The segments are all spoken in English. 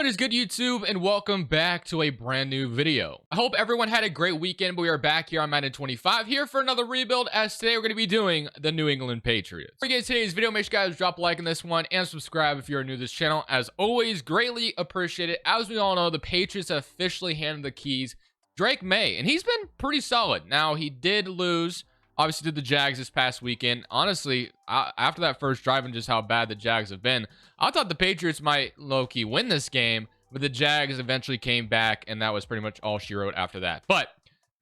What is good, YouTube, and welcome back to a brand new video. I hope everyone had a great weekend, but we are back here on Madden 25 here for another rebuild, as today we're going to be doing the New England Patriots. Before we get into today's video, make sure you guys drop a like on this one and subscribe if you're new to this channel. As always, greatly appreciate it. As we all know, the Patriots have officially handed the keys to Drake May, and he's been pretty solid. Now, he did lose, obviously, to the Jags this past weekend. Honestly, after that first drive and just how bad the Jags have been, I thought the Patriots might low-key win this game, but the Jags eventually came back, and that was pretty much all she wrote after that. But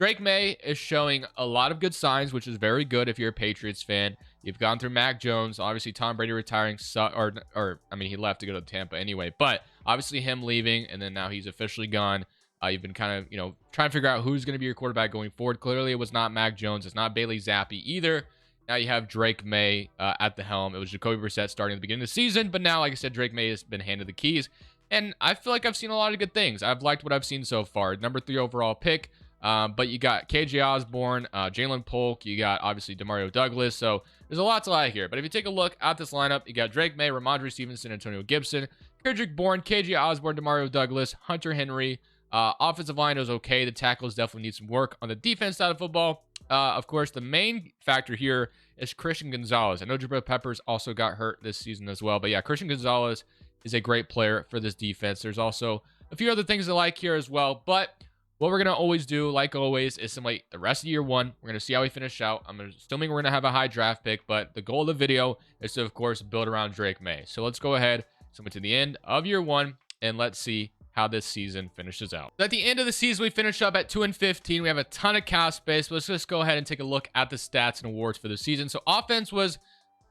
Drake May is showing a lot of good signs, which is very good if you're a Patriots fan. You've gone through Mac Jones. Obviously, Tom Brady retiring, I mean, he left to go to Tampa anyway, but obviously him leaving, and then now he's officially gone. You've been kind of, trying to figure out who's going to be your quarterback going forward. Clearly, it was not Mac Jones. It's not Bailey Zappi either. Now you have Drake May at the helm. It was Jacoby Brissett starting at the beginning of the season, but now, like I said, Drake May has been handed the keys, and I feel like I've seen a lot of good things. I've liked what I've seen so far. Number 3 overall pick, but you got KJ Osborne, Jalen Polk, you got obviously Demario Douglas, so there's a lot to like here. But if you take a look at this lineup, you got Drake May, Ramondre Stevenson, Antonio Gibson, Kendrick Bourne, KJ Osborne, Demario Douglas, Hunter Henry. Offensive line is okay. The tackles definitely need some work. On the defense side of football, of course, the main factor here is Christian Gonzalez. I know Jabril Peppers also got hurt this season as well, but yeah, Christian Gonzalez is a great player for this defense. There's also a few other things I like here as well, but what we're going to always do, like always, is simulate the rest of year one. We're going to see how we finish out. I'm assuming we're going to have a high draft pick, but the goal of the video is to, of course, build around Drake May. So let's go ahead, simulate to the end of year one, and let's see how this season finishes out. At the end of the season, we finish up at 2-15. We have a ton of cap space, but let's just go ahead and take a look at the stats and awards for the season. So offense was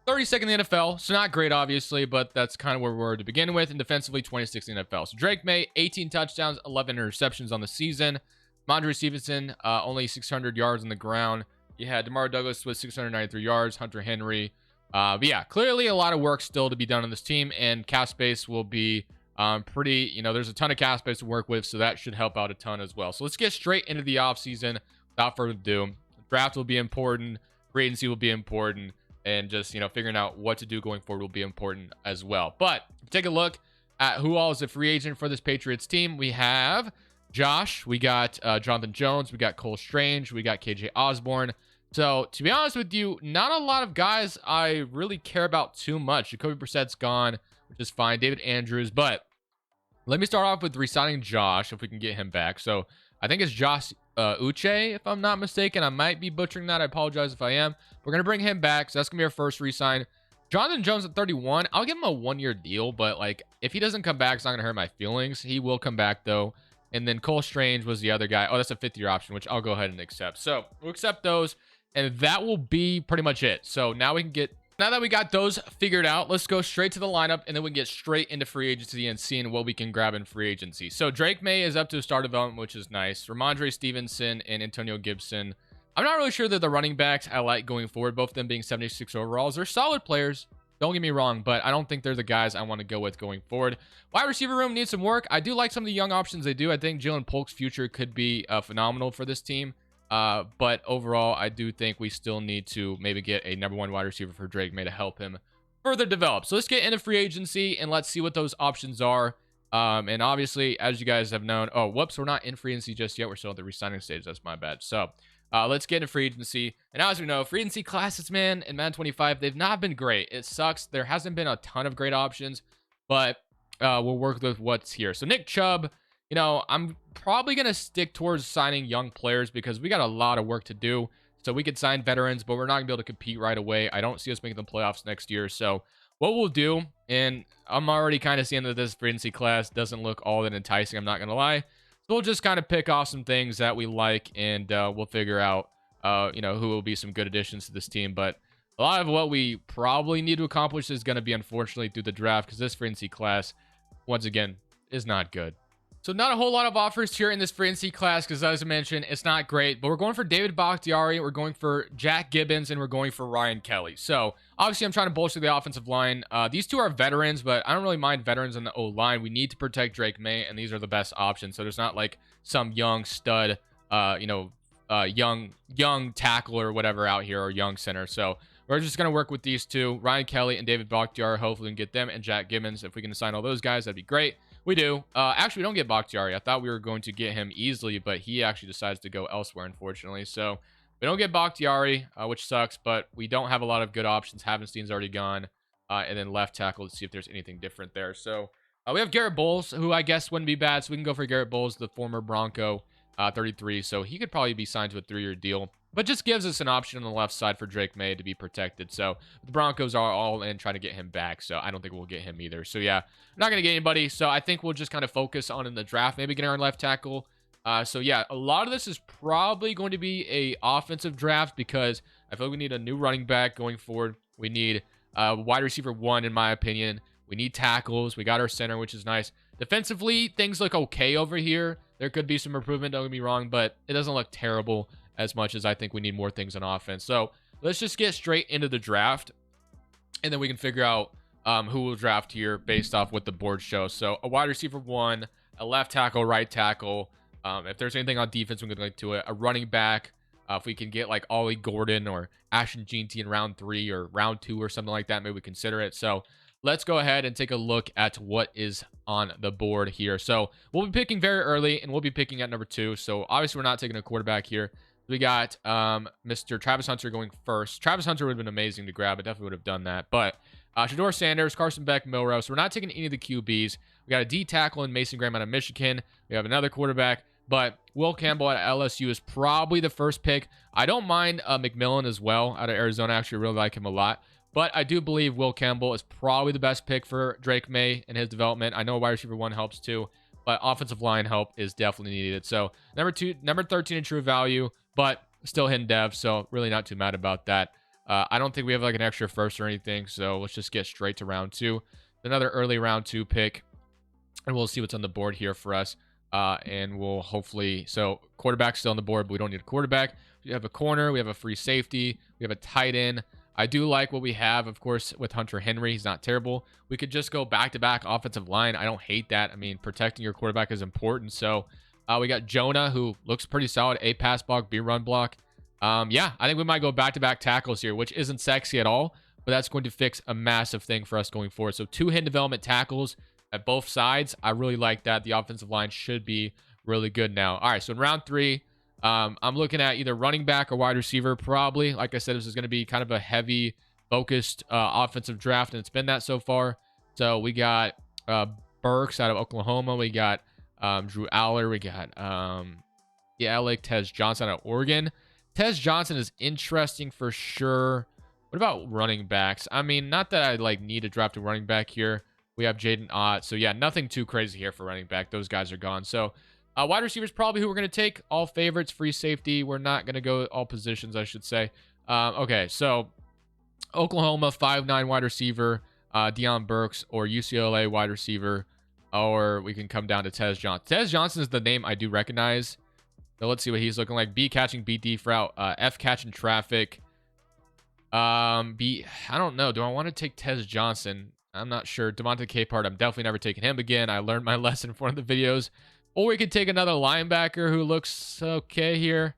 32nd in the NFL, so not great, obviously, but that's kind of where we were to begin with. And defensively, 26th in the NFL. So Drake May, 18 touchdowns, 11 interceptions on the season. Ramondre Stevenson, only 600 yards on the ground. You had Demario Douglas with 693 yards, Hunter Henry. But yeah, clearly a lot of work still to be done on this team, and cap space will be pretty, there's a ton of cap space to work with, so that should help out a ton as well. So let's get straight into the offseason without further ado. Draft will be important, free agency will be important, and just, figuring out what to do going forward will be important as well. But take a look at who all is a free agent for this Patriots team. We have Josh, we got Jonathan Jones, we got Cole Strange, we got KJ Osborne. So to be honest with you, not a lot of guys I really care about too much. Jacoby Brissett's gone, which is fine. David Andrews, but let me start off with re-signing Josh, if we can get him back. So I think it's Josh Uche, if I'm not mistaken. I might be butchering that. I apologize if I am. We're going to bring him back, so that's going to be our first re-sign. Jonathan Jones at 31. I'll give him a 1-year deal, but if he doesn't come back, it's not going to hurt my feelings. He will come back, though. And then Cole Strange was the other guy. Oh, that's a 5th-year option, which I'll go ahead and accept. So we'll accept those, and that will be pretty much it. So now that we got those figured out, let's go straight to the lineup, and then we can get straight into free agency and seeing what we can grab in free agency. So Drake May is up to star development, which is nice. Ramondre Stevenson and Antonio Gibson. I'm not really sure that the running backs I like going forward, both of them being 76 overalls. They're solid players, don't get me wrong, but I don't think they're the guys I want to go with going forward. Wide receiver room needs some work. I do like some of the young options they do. I think Jalen Polk's future could be phenomenal for this team. But overall, I do think we still need to maybe get a number 1 wide receiver for Drake May to help him further develop. So let's get into free agency and let's see what those options are. And obviously, as you guys have known, oh, whoops, we're not in free agency just yet. We're still at the re-signing stage. That's my bad. So let's get into free agency. And as we know, free agency classes, man, in Madden 25, they've not been great. It sucks. There hasn't been a ton of great options, but we'll work with what's here. So Nick Chubb, I'm probably going to stick towards signing young players because we got a lot of work to do. So we could sign veterans, but we're not going to be able to compete right away. I don't see us making the playoffs next year. So what we'll do, and I'm already kind of seeing that this free agency class doesn't look all that enticing, I'm not going to lie. So we'll just kind of pick off some things that we like, and we'll figure out, who will be some good additions to this team. But a lot of what we probably need to accomplish is going to be, unfortunately, through the draft, because this free agency class, once again, is not good. So not a whole lot of offers here in this free agency class because, as I mentioned, it's not great. But we're going for David Bakhtiari, we're going for Jack Gibbons, and we're going for Ryan Kelly. So obviously, I'm trying to bolster the offensive line. These two are veterans, but I don't really mind veterans on the O-line. We need to protect Drake May, and these are the best options. So there's not like some young stud, young tackle or whatever out here, or young center. So we're just going to work with these two, Ryan Kelly and David Bakhtiari. Hopefully we can get them, and Jack Gibbons. If we can assign all those guys, that'd be great. We do. Actually, we don't get Bakhtiari. I thought we were going to get him easily, but he actually decides to go elsewhere, unfortunately. So we don't get Bakhtiari, which sucks, but we don't have a lot of good options. Havenstein's already gone. And then left tackle, let's see if there's anything different there. So we have Garrett Bowles, who I guess wouldn't be bad. So we can go for Garrett Bowles, the former Bronco, 33. So he could probably be signed to a 3-year deal, but just gives us an option on the left side for Drake May to be protected. So the Broncos are all in trying to get him back. So I don't think we'll get him either. So yeah, not going to get anybody. So I think we'll just kind of focus on in the draft, maybe getting our left tackle. So yeah, a lot of this is probably going to be a offensive draft because I feel like we need a new running back going forward. We need wide receiver 1, in my opinion. We need tackles. We got our center, which is nice. Defensively, things look okay over here. There could be some improvement, don't get me wrong, but it doesn't look terrible as much as I think we need more things on offense. So let's just get straight into the draft, and then we can figure out who we'll draft here based off what the board shows. So a wide receiver 1, a left tackle, right tackle. If there's anything on defense, we can link to it. A running back. If we can get like Ollie Gordon or Ashton Jeanty in round 3 or round 2 or something like that, maybe we consider it. So let's go ahead and take a look at what is on the board here. So we'll be picking very early, and we'll be picking at number 2. So obviously we're not taking a quarterback here. We got Mr. Travis Hunter going first. Travis Hunter would have been amazing to grab. I definitely would have done that. But Shador Sanders, Carson Beck, Milrow. So we're not taking any of the QBs. We got a D tackle in Mason Graham out of Michigan. We have another quarterback. But Will Campbell at LSU is probably the first pick. I don't mind McMillan as well out of Arizona. I actually really like him a lot. But I do believe Will Campbell is probably the best pick for Drake May and his development. I know wide receiver 1 helps too, but offensive line help is definitely needed. So number 13 in true value, but still hidden dev. So really not too mad about that. I don't think we have like an extra first or anything. So let's just get straight to round 2. Another early round 2 pick. And we'll see what's on the board here for us. And we'll hopefully, so quarterback's still on the board, but we don't need a quarterback. We have a corner, we have a free safety, we have a tight end. I do like what we have, of course, with Hunter Henry. He's not terrible. We could just go back-to-back offensive line. I don't hate that. I mean, protecting your quarterback is important. So we got Jonah, who looks pretty solid. A pass block, B run block. Yeah, I think we might go back-to-back tackles here, which isn't sexy at all, but that's going to fix a massive thing for us going forward. So 2 hidden development tackles at both sides. I really like that. The offensive line should be really good now. All right, so in round 3, I'm looking at either running back or wide receiver, probably. Like I said, this is going to be kind of a heavy focused offensive draft, and it's been that so far. So we got Burks out of Oklahoma. We got Drew Aller. We got I like Tez Johnson out of Oregon. Tez Johnson is interesting for sure. What about running backs? I mean, not that I like need to draft a running back here. We have Jaden Ott. So yeah, nothing too crazy here for running back. Those guys are gone. So wide receivers probably who we're going to take. All favorites, free safety. We're not going to go all positions, I should say. Okay, so Oklahoma 5'9" wide receiver, Deion Burks, or UCLA wide receiver, or we can come down to Tez Johnson. Tez Johnson is the name I do recognize. So let's see what he's looking like. B catching, B deep route, F catching traffic. B, I don't know. Do I want to take Tez Johnson? I'm not sure. Devontae Capehart, I'm definitely never taking him again. I learned my lesson from one of the videos. Or we could take another linebacker who looks okay here.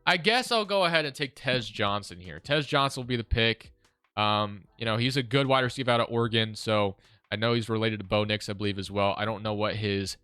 I guess I'll go ahead and take Tez Johnson here. Tez Johnson will be the pick. You know, he's a good wide receiver out of Oregon, so I know he's related to Bo Nix, I believe, as well. I don't know what his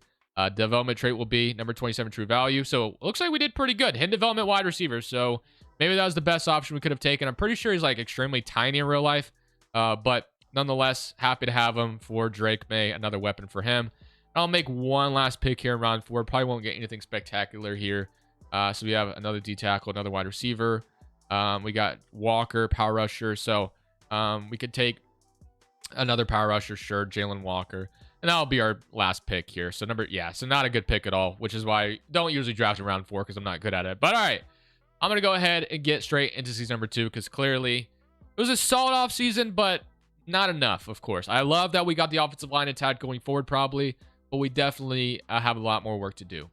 development trait will be. Number 27 true value. So it looks like we did pretty good. Hidden development wide receiver. So maybe that was the best option we could have taken. I'm pretty sure he's like extremely tiny in real life. But nonetheless, happy to have him for Drake May. Another weapon for him. I'll make one last pick here in round 4. Probably won't get anything spectacular here. So we have another D tackle, another wide receiver. We got Walker, power rusher. So we could take another power rusher, sure, Jalen Walker. And that'll be our last pick here. So so not a good pick at all, which is why I don't usually draft in round 4 because I'm not good at it. But all right, I'm going to go ahead and get straight into season number 2 because clearly it was a solid offseason, but not enough, of course. I love that we got the offensive line intact going forward probably, but we definitely have a lot more work to do.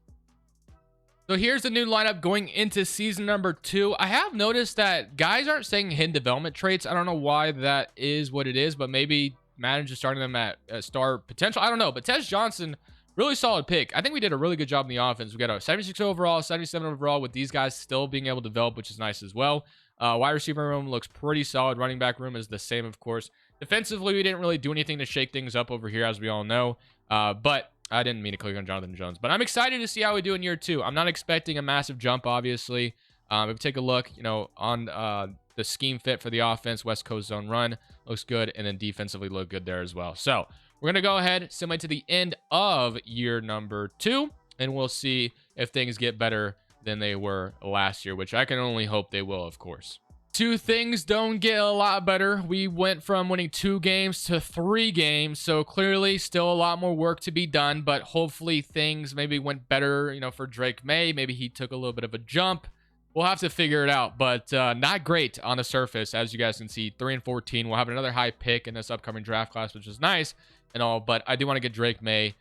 So here's the new lineup going into season number 2. I have noticed that guys aren't saying hidden development traits. I don't know why that is what it is, but maybe Madden's just starting them at star potential. I don't know, but Tez Johnson, really solid pick. I think we did a really good job in the offense. We got a 76 overall, 77 overall with these guys still being able to develop, which is nice as well. Wide receiver room looks pretty solid. Running back room is the same, of course. Defensively, we didn't really do anything to shake things up over here, as we all know. But I didn't mean to click on Jonathan Jones, but I'm excited to see how we do in year 2. I'm not expecting a massive jump, obviously. If we take a look, on the scheme fit for the offense, West Coast zone run looks good, and then defensively look good there as well. So we're going to go ahead, simulate to the end of year number 2, and we'll see if things get better than they were last year, which I can only hope they will, of course. 2 things don't get a lot better. We went from winning 2 games to 3 games, so clearly still a lot more work to be done, but hopefully things maybe went better, for Drake May. Maybe he took a little bit of a jump. We'll have to figure it out, but not great on the surface. As you guys can see, 3-14. We'll have another high pick in this upcoming draft class, which is nice and all, but I do want to get Drake May,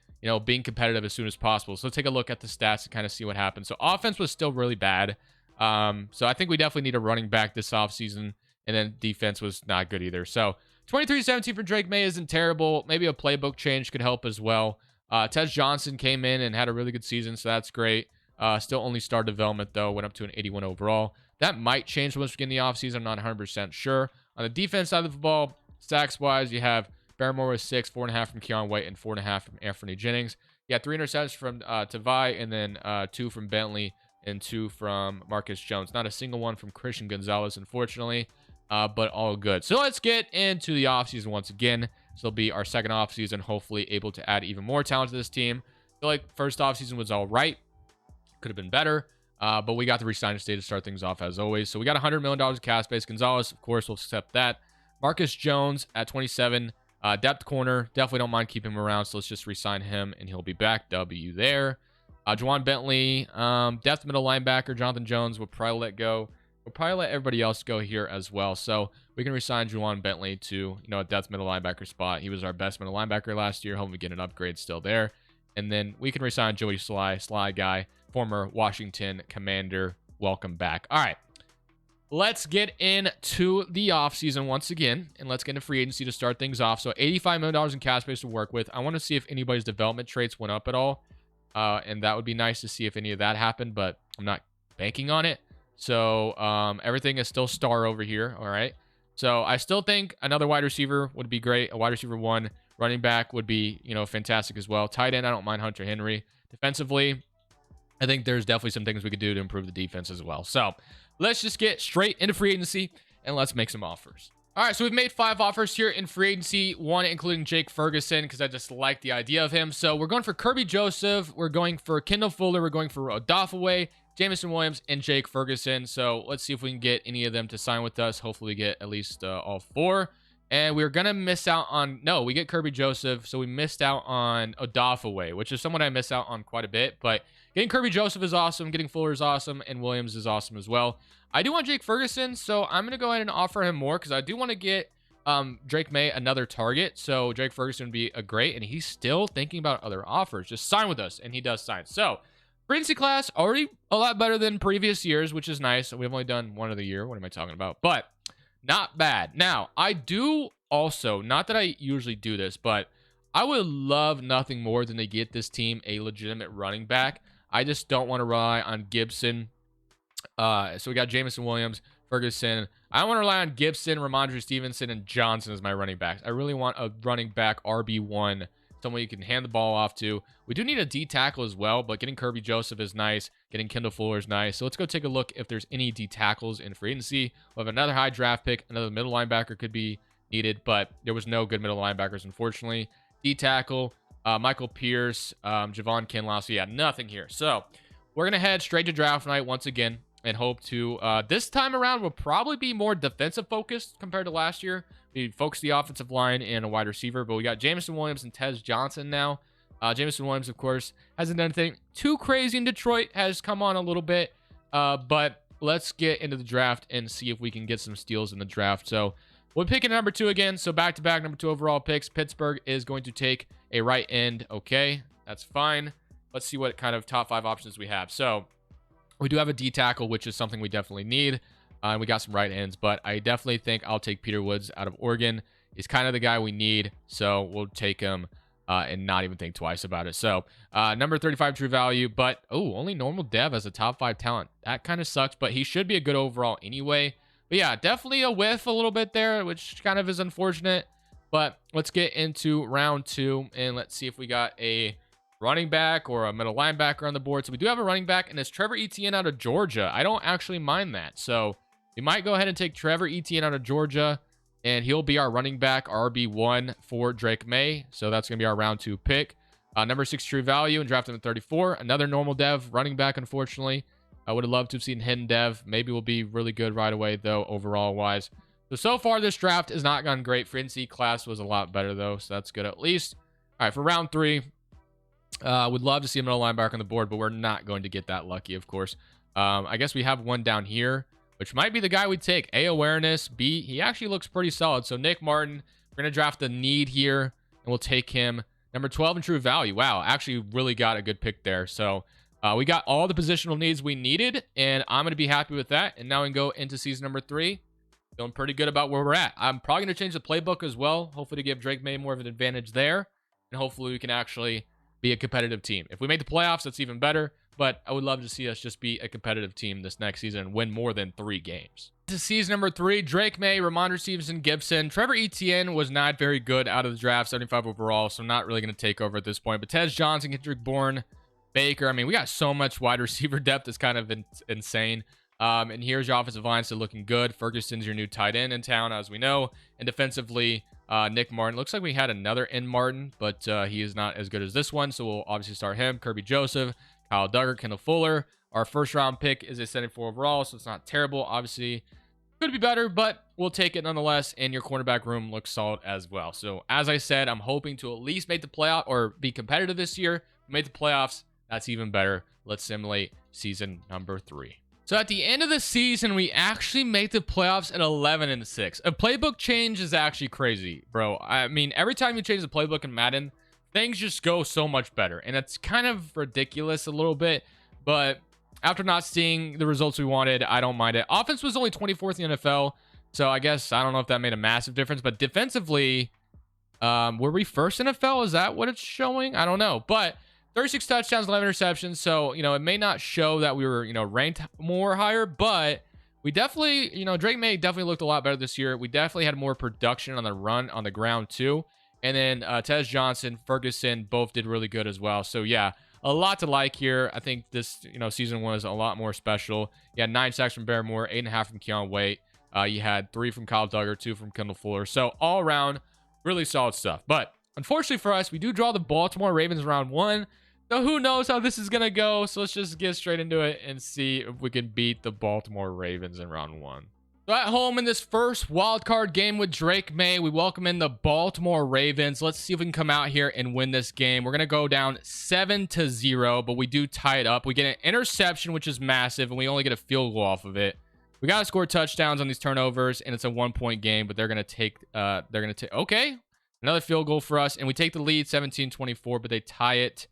being competitive as soon as possible. So let's take a look at the stats and kind of see what happens. So offense was still really bad. So I think we definitely need a running back this offseason, and then defense was not good either. So 23-17 for Drake May isn't terrible. Maybe a playbook change could help as well. Tez Johnson came in and had a really good season, so that's great. Still only star development, though. Went up to an 81 overall. That might change once we get in the offseason. I'm not 100% sure. On the defense side of the ball, sacks-wise, you have Barrymore with 6, 4.5 from Keon White, and 4.5 from Anthony Jennings. You got 3 interceptions from Tavai, and then 2 from Bentley, and 2 from Marcus Jones. Not a single one from Christian Gonzalez, unfortunately, but all good. So let's get into the offseason once again. This will be our second offseason, hopefully able to add even more talent to this team. I feel like first offseason was all right. Could have been better, but we got the re-signing state to start things off as always. So we got $100 million of cap space. Gonzalez, of course, will accept that. Marcus Jones at 27, depth corner. Definitely don't mind keeping him around, so let's just re-sign him, and he'll be back. W there. Juwan Bentley, depth middle linebacker. Jonathan Jones will probably let go. We'll probably let everybody else go here as well. So we can resign Juwan Bentley to, a depth middle linebacker spot. He was our best middle linebacker last year. Hoping we get an upgrade still there. And then we can resign Joey Sly guy, former Washington Commander. Welcome back. All right. Let's get into the offseason once again, and let's get into free agency to start things off. So $85 million in cap space to work with. I want to see if anybody's development traits went up at all. And that would be nice to see if any of that happened, but I'm not banking on it. So everything is still star over here. All right. So I still think another wide receiver would be great. A wide receiver 1, running back would be, fantastic as well. Tight end, I don't mind Hunter Henry. Defensively, I think there's definitely some things we could do to improve the defense as well. So let's just get straight into free agency and let's make some offers. All right, so we've made 5 offers here in free agency, 1 including Jake Ferguson because I just like the idea of him. So we're going for Kirby Joseph, we're going for Kendall Fuller, we're going for Odafe, Jamison Williams, and Jake Ferguson. So let's see if we can get any of them to sign with us. Hopefully we get at least all 4. And we're going to miss out on... No, we get Kirby Joseph, so we missed out on Odafe, which is someone I miss out on quite a bit. But getting Kirby Joseph is awesome, getting Fuller is awesome, and Williams is awesome as well. I do want Jake Ferguson, so I'm going to go ahead and offer him more because I do want to get Drake May another target. So Jake Ferguson would be a great, and he's still thinking about other offers. Just sign with us, and he does sign. So free agency class, already a lot better than previous years, which is nice. We've only done 1 of the year. What am I talking about? But not bad. Now, I do also, not that I usually do this, but I would love nothing more than to get this team a legitimate running back. I just don't want to rely on Gibson. So we got Jamison Williams, Ferguson. I don't want to rely on Gibson, Ramondre Stevenson, and Johnson as my running backs. I really want a running back RB1, someone you can hand the ball off to. We do need a D tackle as well, but getting Kirby Joseph is nice. Getting Kendall Fuller is nice. So let's go take a look if there's any D tackles in free agency. We'll have another high draft pick. Another middle linebacker could be needed, but there was no good middle linebackers, unfortunately. D tackle, Michael Pierce, Javon Kinlaw. So yeah, nothing here. So we're going to head straight to draft night once again and hope to, this time around, will probably be more defensive focused compared to last year. We focused the offensive line and a wide receiver, but we got Jamison Williams and Tez Johnson now. Jamison Williams, of course, hasn't done anything too crazy in Detroit, has come on a little bit, but let's get into the draft and see if we can get some steals in the draft. So we're picking number 2 again, so back-to-back number 2 overall picks. Pittsburgh is going to take a right end. Okay, that's fine. Let's see what kind of top 5 options we have. So we do have a D tackle, which is something we definitely need. And we got some right ends, but I definitely think I'll take Peter Woods out of Oregon. He's kind of the guy we need, so we'll take him and not even think twice about it. So number 35 true value, but only normal dev as a top 5 talent. That kind of sucks, but he should be a good overall anyway. But yeah, definitely a whiff a little bit there, which kind of is unfortunate. But let's get into round 2 and let's see if we got a running back or a middle linebacker on the board. So we do have a running back, and it's Trevor Etienne out of Georgia. I don't actually mind that. So we might go ahead and take Trevor Etienne out of Georgia, and he'll be our running back, RB1 for Drake May. So that's going to be our round 2 pick. Number 6 true value and draft him at 34. Another normal dev running back, unfortunately. I would have loved to have seen hidden dev. Maybe we'll be really good right away, though, overall wise. So far, this draft has not gone great. For NC class was a lot better, though, so that's good at least. All right, for round 3, would love to see a middle linebacker on the board, but we're not going to get that lucky, of course. I guess we have one down here, which might be the guy we take. A, awareness. B, he actually looks pretty solid. So Nick Martin, we're going to draft the need here, and we'll take him. Number 12 in true value. Wow, actually really got a good pick there. So we got all the positional needs we needed, and I'm going to be happy with that. And now we can go into season number 3. Feeling pretty good about where we're at. I'm probably going to change the playbook as well, hopefully to give Drake May more of an advantage there. And hopefully we can actually be a competitive team. If we make the playoffs, that's even better. But I would love to see us just be a competitive team this next season and win more than 3 games. This is season number 3. Drake May, Ramondre Stevenson, Gibson. Trevor Etienne was not very good out of the draft, 75 overall, so I'm not really going to take over at this point. But Tez Johnson, Kendrick Bourne, Baker. I mean, we got so much wide receiver depth. It's kind of insane. And here's your offensive line still looking good. Ferguson's your new tight end in town, as we know. And defensively, Nick Martin. Looks like we had another N Martin, but he is not as good as this one, so we'll obviously start him. Kirby Joseph, Kyle Duggar, Kendall Fuller. Our first round pick is a 74 overall, so it's not terrible. Obviously, could be better, but we'll take it nonetheless. And your cornerback room looks solid as well. So as I said, I'm hoping to at least make the playoff or be competitive this year. Make the playoffs, that's even better. Let's simulate season number 3. So at the end of the season, we actually make the playoffs at 11-6. A playbook change is actually crazy, bro. I mean, every time you change the playbook in Madden, things just go so much better. And it's kind of ridiculous a little bit, but after not seeing the results we wanted, I don't mind it. Offense was only 24th in the NFL, so I guess I don't know if that made a massive difference. But defensively, were we first in NFL? Is that what it's showing? I don't know. But 36 touchdowns, 11 interceptions. So, it may not show that we were, ranked more higher, but we definitely, Drake May definitely looked a lot better this year. We definitely had more production on the run on the ground too. And then Tez Johnson, Ferguson, both did really good as well. So, yeah, a lot to like here. I think this, season was a lot more special. You had 9 sacks from Barrymore, 8.5 from Keon Waite. You had 3 from Kyle Duggar, 2 from Kendall Fuller. So, all around, really solid stuff. But, unfortunately for us, we do draw the Baltimore Ravens round 1. So who knows how this is going to go. So let's just get straight into it and see if we can beat the Baltimore Ravens in round 1. So at home in this first wildcard game with Drake May, we welcome in the Baltimore Ravens. Let's see if we can come out here and win this game. We're going to go down 7-0, but we do tie it up. We get an interception, which is massive, and we only get a field goal off of it. We got to score touchdowns on these turnovers, and it's a 1-point game, but they're going to take, okay, another field goal for us, and we take the lead 17-24, but they tie it.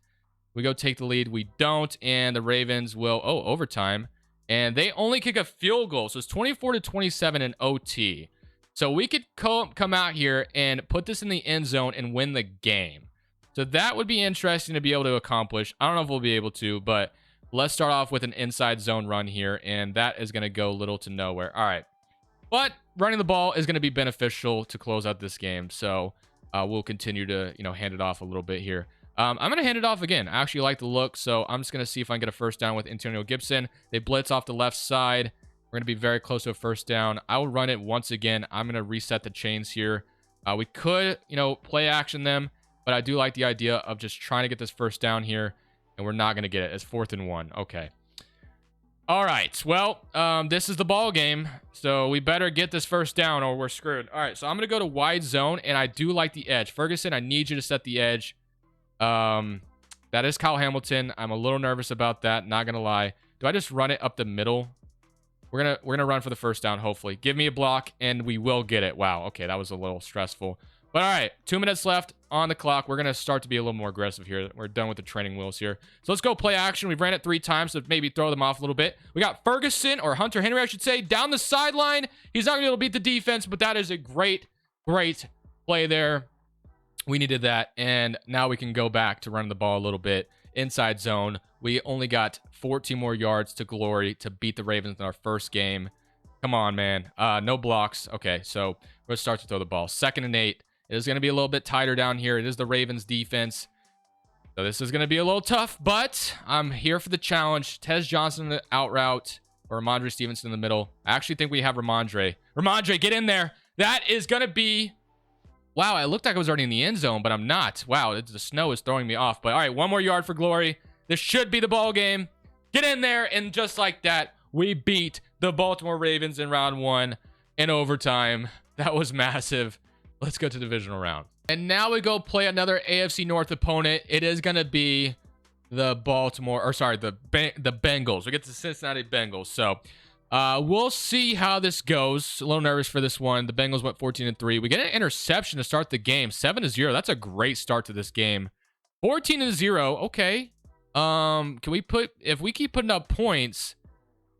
We go take the lead. We don't. And the Ravens will, overtime. And they only kick a field goal. So it's 24-27 in OT. So we could come out here and put this in the end zone and win the game. So that would be interesting to be able to accomplish. I don't know if we'll be able to, but let's start off with an inside zone run here. And that is going to go little to nowhere. All right. But running the ball is going to be beneficial to close out this game. So we'll continue to, hand it off a little bit here. I'm going to hand it off again. I actually like the look, so I'm just going to see if I can get a first down with Antonio Gibson. They blitz off the left side. We're going to be very close to a first down. I will run it once again. I'm going to reset the chains here. We could, play action them, but I do like the idea of just trying to get this first down here, and we're not going to get it. It's 4th and 1. Okay. All right. Well, this is the ball game, so we better get this first down or we're screwed. All right, so I'm going to go to wide zone, and I do like the edge. Ferguson, I need you to set the edge. That is Kyle Hamilton. I'm a little nervous about that, not gonna lie. Do I just run it up the middle? We're gonna run for the first down, hopefully. Give me a block, and we will get it. Wow, okay, that was a little stressful. But all right, 2 minutes left on the clock. We're gonna start to be a little more aggressive here. We're done with the training wheels here. So let's go play action. We've ran it 3 times, so maybe throw them off a little bit. We got Ferguson, or Hunter Henry, I should say, down the sideline. He's not gonna be able to beat the defense, but that is a great play there. We needed that, and now we can go back to running the ball a little bit. Inside zone. We only got 14 more yards to glory to beat the Ravens in our first game. Come on, man. No blocks. Okay, so we're going to start to throw the ball. 2nd and 8. It is going to be a little bit tighter down here. It is the Ravens defense. So this is going to be a little tough, but I'm here for the challenge. Tez Johnson in the out route, or Ramondre Stevenson in the middle. I actually think we have Ramondre. Ramondre, get in there. That is going to be... Wow, it looked like I was already in the end zone, but I'm not. Wow, the snow is throwing me off. But all right, one more yard for glory. This should be the ball game. Get in there, and just like that, we beat the Baltimore Ravens in round 1 in overtime. That was massive. Let's go to the divisional round. And now we go play another AFC North opponent. It is going to be the Bengals. We get the Cincinnati Bengals. So we'll see how this goes. A little nervous for this one. The Bengals went 14-3. We get an interception to start the game. 7-0. That's a great start to this game. 14-0. Okay. Can we if we keep putting up points,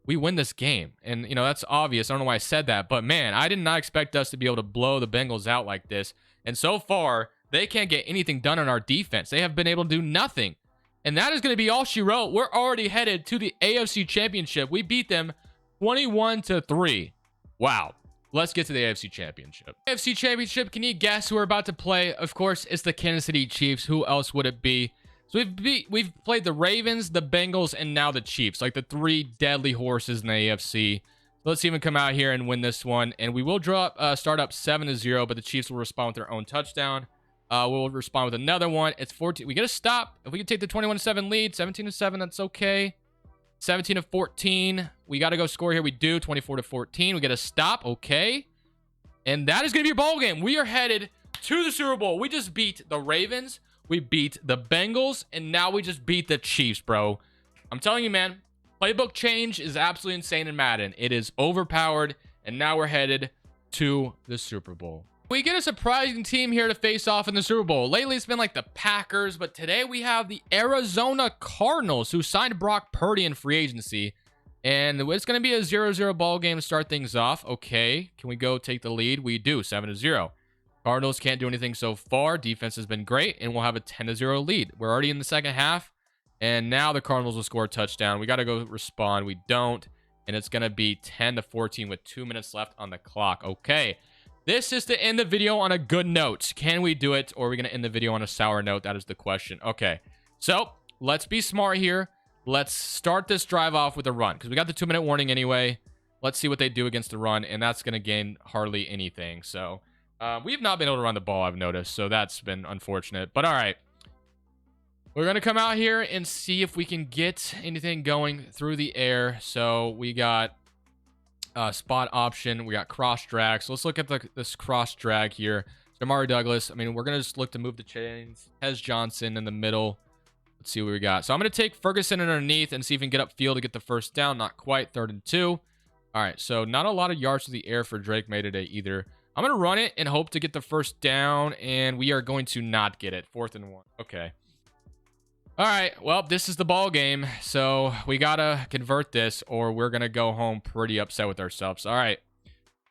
we win this game. And, you know, that's obvious. I don't know why I said that. But, man, I did not expect us to be able to blow the Bengals out like this. And so far, they can't get anything done on our defense. They have been able to do nothing. And that is going to be all she wrote. We're already headed to the AFC Championship. We beat them 21-3. Wow. Let's get to the AFC Championship. AFC Championship, can you guess who we're about to play? Of course, it's the Kansas City Chiefs. Who else would it be? So we've played the Ravens, the Bengals, and now the Chiefs. Like the 3 deadly horses in the AFC. Let's see if we can come out here and win this one. And we will start up 7-0, but the Chiefs will respond with their own touchdown. We'll respond with another one. It's 14. We get a stop. If we can take the 21-7 lead, 17-7, that's okay. 17-14. We got to go score here. We do. 24-14. We get a stop. Okay. And that is going to be your ball game. We are headed to the Super Bowl. We just beat the Ravens. We beat the Bengals. And now we just beat the Chiefs, bro. I'm telling you, man. Playbook change is absolutely insane in Madden. It is overpowered, and now we're headed to the Super Bowl. We get a surprising team here to face off in the Super Bowl. Lately, it's been like the Packers, but today we have the Arizona Cardinals, who signed Brock Purdy in free agency. And it's going to be a 0-0 ball game to start things off. Okay, can we go take the lead? We do, 7-0. Cardinals can't do anything so far. Defense has been great, and we'll have a 10-0 lead. We're already in the second half. And now the Cardinals will score a touchdown. We got to go respond. We don't. And it's going to be 10-14 with 2 minutes left on the clock. Okay. This is to end the video on a good note. Can we do it? Or are we going to end the video on a sour note? That is the question. Okay. So let's be smart here. Let's start this drive off with a run. Because we got the 2-minute warning anyway. Let's see what they do against the run. And that's going to gain hardly anything. So we have not been able to run the ball, I've noticed. So that's been unfortunate. But all right. We're going to come out here and see if we can get anything going through the air. So we got spot option. We got cross drag. So let's look at this cross drag here. Jamari Douglas. I mean, we're going to just look to move the chains. Tez Johnson in the middle. Let's see what we got. So I'm going to take Ferguson underneath and see if we can get upfield to get the first down. Not quite. 3rd and 2. All right. So not a lot of yards to the air for Drake May today either. I'm going to run it and hope to get the first down. And we are going to not get it. 4th and 1. Okay. All right, well, this is the ball game, so we got to convert this or we're going to go home pretty upset with ourselves. All right,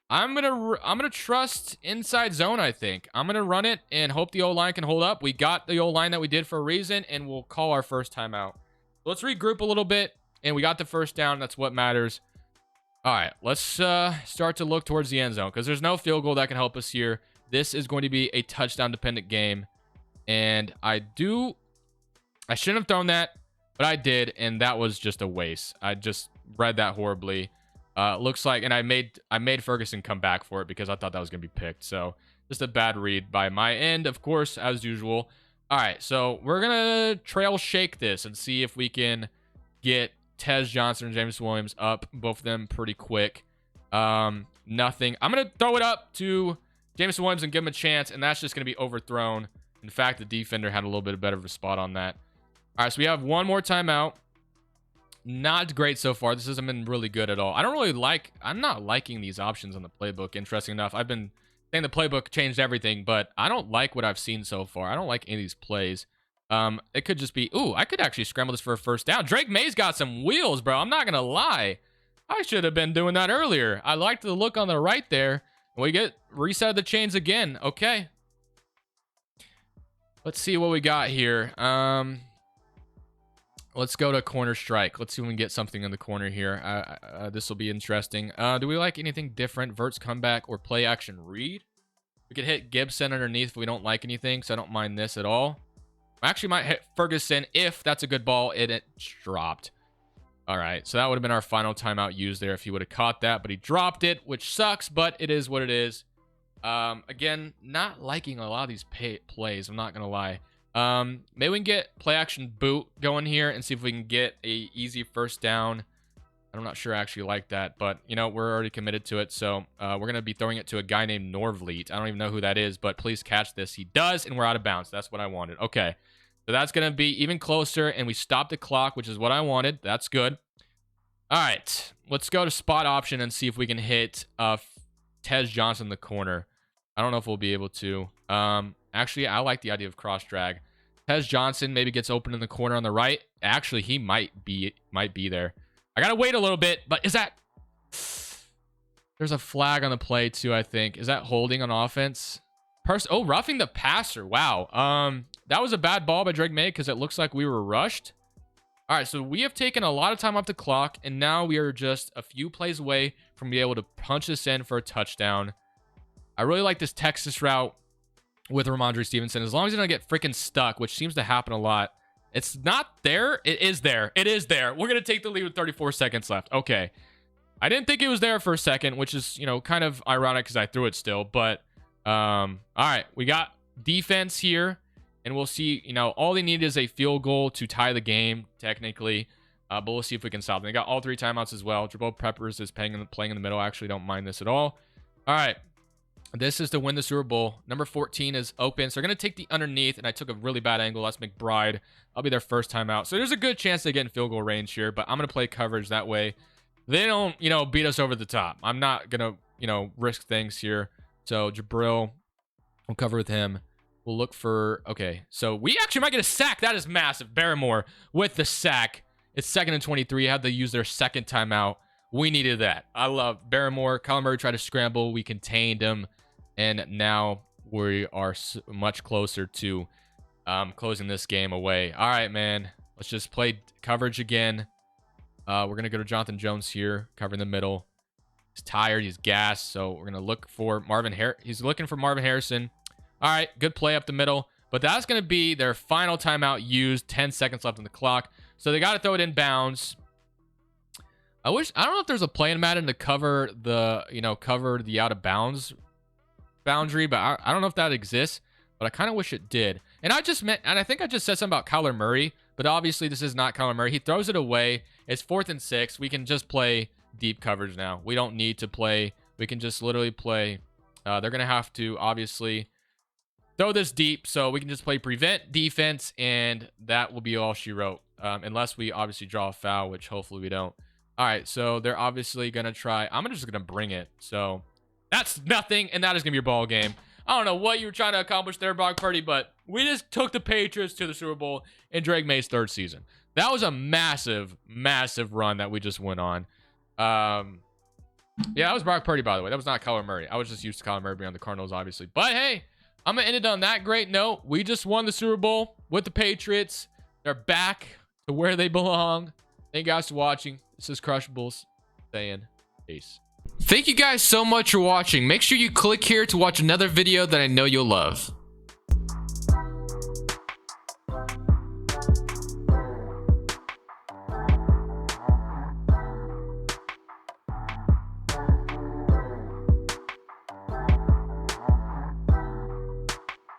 I'm gonna trust inside zone, I think. I'm going to run it and hope the O-line can hold up. We got the O-line that we did for a reason, and we'll call our first timeout. Let's regroup a little bit, and we got the first down. That's what matters. All right, let's start to look towards the end zone because there's no field goal that can help us here. This is going to be a touchdown-dependent game, and I shouldn't have thrown that, but I did, and that was just a waste. I just read that horribly. Looks like, and I made Ferguson come back for it because I thought that was going to be picked. So just a bad read by my end, of course, as usual. All right, so we're going to trail shake this and see if we can get Tez Johnson and James Williams up, both of them pretty quick. Nothing. I'm going to throw it up to James Williams and give him a chance, and that's just going to be overthrown. In fact, the defender had a little bit better of a spot on that. All right, so we have one more timeout. Not great so far. This hasn't been really good at all. I'm not liking these options on the playbook, interesting enough. I've been saying the playbook changed everything, but I don't like what I've seen so far. I don't like any of these plays. It could just be, ooh, I could actually scramble this for a first down. Drake May's got some wheels, bro. I'm not going to lie. I should have been doing that earlier. I liked the look on the right there. We get reset the chains again. Okay. Let's see what we got here. Let's go to corner strike. Let's see if we can get something in the corner here. This will be interesting. Do we like anything different? Verts comeback or play action read? We could hit Gibson underneath if we don't like anything, so I don't mind this at all. Actually might hit Ferguson if that's a good ball. It dropped. All right, so that would have been our final timeout used there if he would have caught that, but he dropped it, which sucks, but it is what it is. Again, not liking a lot of these plays, I'm not gonna lie. Maybe we can get play action boot going here and see if we can get a easy first down. I'm not sure I actually like that, but you know, we're already committed to it, so we're gonna be throwing it to a guy named Norvleet. I don't even know who that is, but please catch this. He does, and we're out of bounds. That's what I wanted. Okay, so that's gonna be even closer, and we stopped the clock, which is what I wanted. That's good. All right, let's go to spot option and see if we can hit Tez Johnson in the corner. I don't know if we'll be able to. Actually, I like the idea of cross drag. Tez Johnson maybe gets open in the corner on the right. Actually, he might be there. I gotta wait a little bit, but is that... There's a flag on the play too, I think. Is that holding on offense? Oh, roughing the passer. Wow. That was a bad ball by Drake May because it looks like we were rushed. All right, so we have taken a lot of time off the clock, and now we are just a few plays away from being able to punch this in for a touchdown. I really like this Texas route with Ramondre Stevenson. As long as he doesn't get freaking stuck, which seems to happen a lot. It's not there. It is there. It is there. We're going to take the lead with 34 seconds left. Okay. I didn't think it was there for a second, which is, you know, kind of ironic because I threw it still. But, all right. We got defense here. And we'll see, you know, all they need is a field goal to tie the game, technically. But we'll see if we can stop them. They got all 3 timeouts as well. Jabot Peppers is playing in the middle. I actually don't mind this at all. All right. This is to win the Super Bowl. Number 14 is open. So they're going to take the underneath. And I took a really bad angle. That's McBride. I'll be their first timeout. So there's a good chance they get in field goal range here. But I'm going to play coverage that way. They don't, you know, beat us over the top. I'm not going to, you know, risk things here. So Jabril, we'll cover with him. We'll look for... Okay, so we actually might get a sack. That is massive. Barrymore with the sack. It's 2nd and 23. Had to use their second timeout. We needed that. I love Barrymore. Kyler Murray tried to scramble. We contained him. And now we are much closer to closing this game away. All right, man. Let's just play coverage again. We're going to go to Jonathan Jones here, covering the middle. He's tired. He's gassed. So we're going to look for Marvin Harrison. He's looking for Marvin Harrison. All right, good play up the middle. But that's going to be their final timeout used. 10 seconds left on the clock. So they got to throw it in bounds. I don't know if there's a play in Madden to cover the out of bounds boundary, but I don't know if that exists, but I kind of wish it did. And I think I just said something about Kyler Murray, but obviously this is not Kyler Murray. He throws it away. It's 4th and 6. We can just play deep coverage now. We don't need to play. We can just literally play. They're going to have to obviously throw this deep, so we can just play prevent defense, and that will be all she wrote. Unless we obviously draw a foul, which hopefully we don't. All right, so they're obviously going to try. I'm just going to bring it. So that's nothing, and that is going to be your ball game. I don't know what you were trying to accomplish there, Brock Purdy, but we just took the Patriots to the Super Bowl in Drake May's 3rd season. That was a massive, massive run that we just went on. Yeah, that was Brock Purdy, by the way. That was not Kyler Murray. I was just used to Kyler Murray being on the Cardinals, obviously. But hey, I'm going to end it on that great note. We just won the Super Bowl with the Patriots. They're back to where they belong. Thank you guys for watching. This is Crushables saying peace. Thank you guys so much for watching. Make sure you click here to watch another video that I know you'll love.